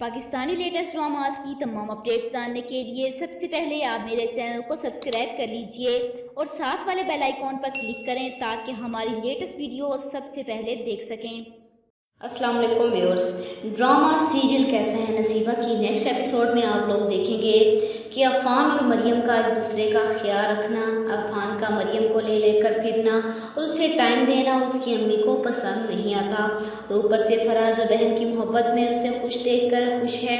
Pakistani latest dramas की तमाम updates जानने के लिए सबसे पहले आप मेरे चैनल को सब्सक्राइब कर लीजिए और साथ वाले बेल आइकॉन पर क्लिक करें ताकि हमारी लेटेस्ट वीडियो सबसे पहले देख सकें। अस्सलाम वालेकुम व्यूअर्स, ड्रामा सीरियल कैसा है नसीबा की नेक्स्ट एपिसोड में आप लोग देखेंगे कि अफ़ान और मरियम का एक दूसरे का ख्याल रखना, अफ़ान का मरियम को ले लेकर फिरना और उसे टाइम देना उसकी अम्मी को पसंद नहीं आता। और ऊपर से फराह जो बहन की मोहब्बत में उसे खुश देखकर खुश है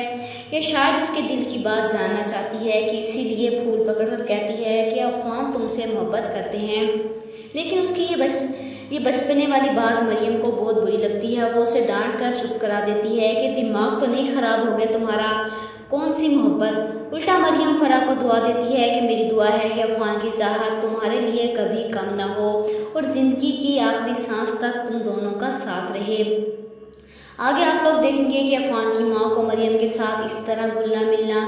या शायद उसके दिल की बात जानना चाहती है कि इसीलिए फूल पकड़कर कहती है कि अफ़ान तुमसे मोहब्बत करते हैं। लेकिन उसकी ये बचपने वाली बात मरियम को बहुत बुरी लगती है। वो उसे डांट कर चुप करा देती है कि दिमाग तो नहीं ख़राब हो गया तुम्हारा, कौन सी मोहब्बत। उल्टा मरियम फराह को दुआ देती है कि मेरी दुआ है कि अफ़ान की चाहत तुम्हारे लिए कभी कम ना हो और ज़िंदगी की आखिरी सांस तक तुम दोनों का साथ रहे। आगे आप लोग देखेंगे कि अफ़ान की माँ को मरियम के साथ इस तरह घुलना मिलना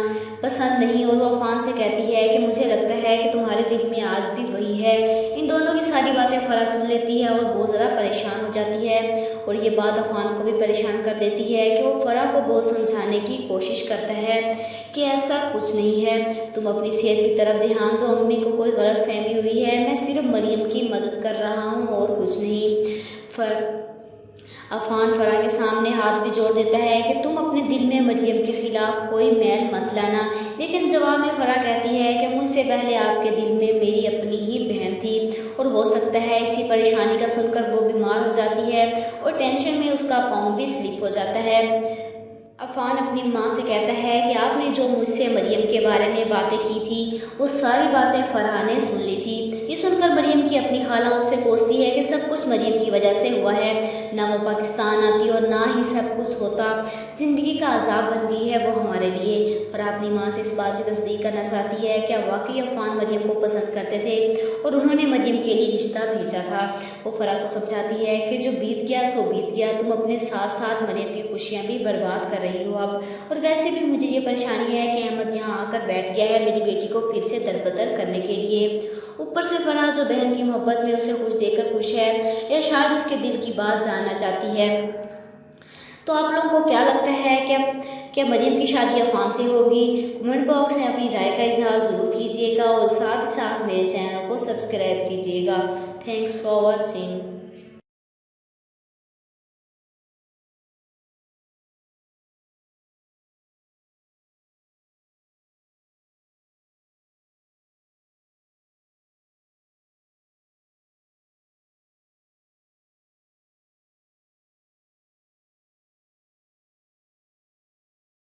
पसंद नहीं और वो अफ़ान से कहती है कि मुझे लगता है कि तुम्हारे दिल में आज भी वही है। इन दोनों की सारी बातें फराह सुन लेती है और बहुत ज़्यादा परेशान हो जाती है और ये बात अफ़ान को भी परेशान कर देती है कि वो फराह को बहुत समझाने की कोशिश करता है कि ऐसा कुछ नहीं है, तुम अपनी सेहत की तरफ ध्यान दो, अम्मी को कोई गलत फहमी हुई है, मैं सिर्फ मरियम की मदद कर रहा हूँ और कुछ नहीं। अफ़ान फराह के सामने हाथ भी जोड़ देता है कि तुम अपने दिल में मरियम के खिलाफ कोई मैल मत लाना। लेकिन जवाब में फराह कहती है कि मुझसे पहले आपके दिल में मेरी अपनी ही बहन थी और हो सकता है इसी परेशानी का सुनकर वो बीमार हो जाती है और टेंशन में उसका पाँव भी स्लिप हो जाता है। अफ़ान अपनी माँ से कहता है कि आपने जो मुझसे मरियम के बारे में बातें की थी वो सारी बातें फराह ने सुन ली थी। ये सुनकर मरियम की अपनी खाला उससे पूछती है कि सब कुछ मरियम की वजह से हुआ है, ना वो पाकिस्तान आती और ना ही सब कुछ होता, ज़िंदगी का अजाब बन गई है वो हमारे लिए। फराह अपनी माँ से इस बात की तस्दीक करना चाहती है क्या वाकई अफ़ान मरियम को पसंद करते थे और उन्होंने मरियम के लिए रिश्ता भेजा था। वो फराह को समझाती है कि जो बीत गया सो बीत गया, तुम अपने साथ साथ मरियम की खुशियाँ भी बर्बाद कर रही हो अब, और वैसे भी मुझे ये परेशानी है कि अहमद यहाँ आकर बैठ गया है मेरी बेटी को फिर से दरबदर करने के लिए। ऊपर से फराह जो बहन की मोहब्बत में उसे खुश देखकर खुश है या शायद उसके दिल की बात जानना चाहती है। तो आप लोगों को क्या लगता है क्या मरियम की शादी अफ़ान से होगी? कमेंट बॉक्स में अपनी राय का इज़हार ज़रूर कीजिएगा और साथ ही साथ मेरे चैनल को सब्सक्राइब कीजिएगा। Thanks for watching.